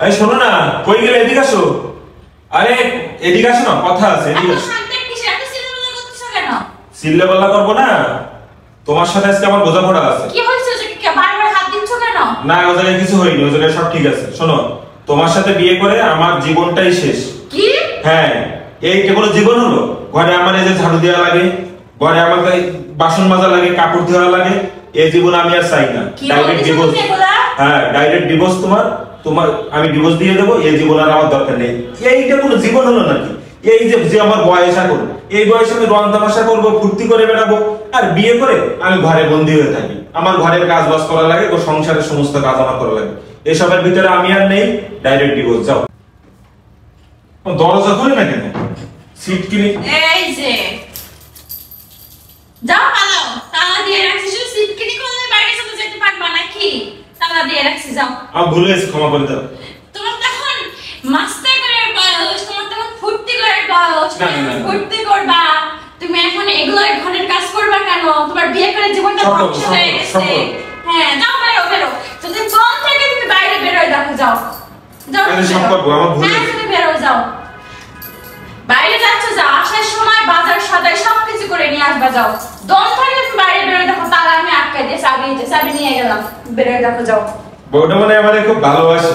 এই শোনো না, কই গেলে? এদিকে আসো। আরে এদিকে আসো না, কথা আছে। এদিকে আসো। চিল্লাপাল্লা করবো না, তোমার সাথে আজকে আমার বোঝাপড়া আছে। কি হইছে? যে কি বারবার হাত দিচ্ছ কেন? না, ওই জায়গায় কিছু হয়নি, ওই জায়গায় সব ঠিক আছে। শোনো, তোমার সাথে বিয়ে করে আমার জীবনটাই শেষ। কি? হ্যাঁ, এই কেবল জীবন হলো? ঘরে আমার এই যে ঝাড়ু দেওয়া লাগে, ঘরে আমার বাসন মাজা লাগে, কাপড় ধোয়া লাগে, এই জীবন আমি আর চাই না। Direct divorce. হ্যাঁ, ডাইরেক্ট ডিভোর্স। তোমার তোমার আমি ডিভোর্স দিয়ে দেবো, এই জীবন আর আমার দরকার নেই। এইটা কোনো জীবন হলো নাকি? এই যে যে আমার বয়স এখন, এই বয়সে আমি রং তামাশা করবো, ফুর্তি করে বেড়াবো, আর বিয়ে করে আমি ঘরে বন্দী হয়ে থাকি। আমার ঘরের কাজ বাজ করা লাগে, ও সংসারের সমস্ত কাজ আমার করা লাগে। এসবের ভিতরে আমি আর নেই, ডাইরেক্ট ডিভোর্স। যাও। দরজা খুলে না কেন? সিট কিনে এই যে যাও, পালাও। তালা দিয়ে রাখছি, শুধু সিট কিনে খুললে বাইরে চলে যেতে পারবা নাকি? তালা দিয়ে রাখছি, যাও। আমি ভুলে গেছি, ক্ষমা করে দাও। তোমার তখন মাস্টার করে বয়স, তোমার তখন ফুর্তি করে বয়স, ফুর্তি করবা। তুমি এখন এগুলো ঘরের কাজ করবা কেন? তোমার বিয়ে করে জীবনটা ধ্বংস হয়ে গেছে। হ্যাঁ, যাও, বেরো বেরো। যদি মন থেকে তুমি বাইরে বেরোয় দেখো, যাও যাও। হ্যাঁ, তুমি বেরো, যাও। বাইরে যাচ্ছ, যাও। আসার সময় বাজার সদাই সবকিছু করে নিয়ে আসবা, যাও। দম থাকে তুমি বাইরে বেরোয় দেখো, তালা আমি আটকাই দিয়ে চাবি নিয়ে গেলাম। বেরোয় দেখো, যাও। বউটা মানে আমারে খুব ভালোবাসে,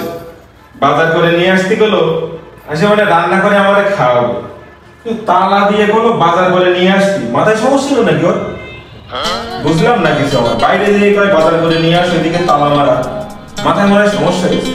বাজার করে নিয়ে আসতে গেলো, আসে মানে রান্না করে আমারে খাওয়াবো, তালা দিয়ে বলো বাজার করে নিয়ে আসতি। মাথায় সমস্যা হলো নাকি ওর? বুঝলাম না কিছু। আমার বাইরে দিয়ে কয় বাজার করে নিয়ে আসো, এদিকে তালা মারা। মাথায় মনে সমস্যা গেছে।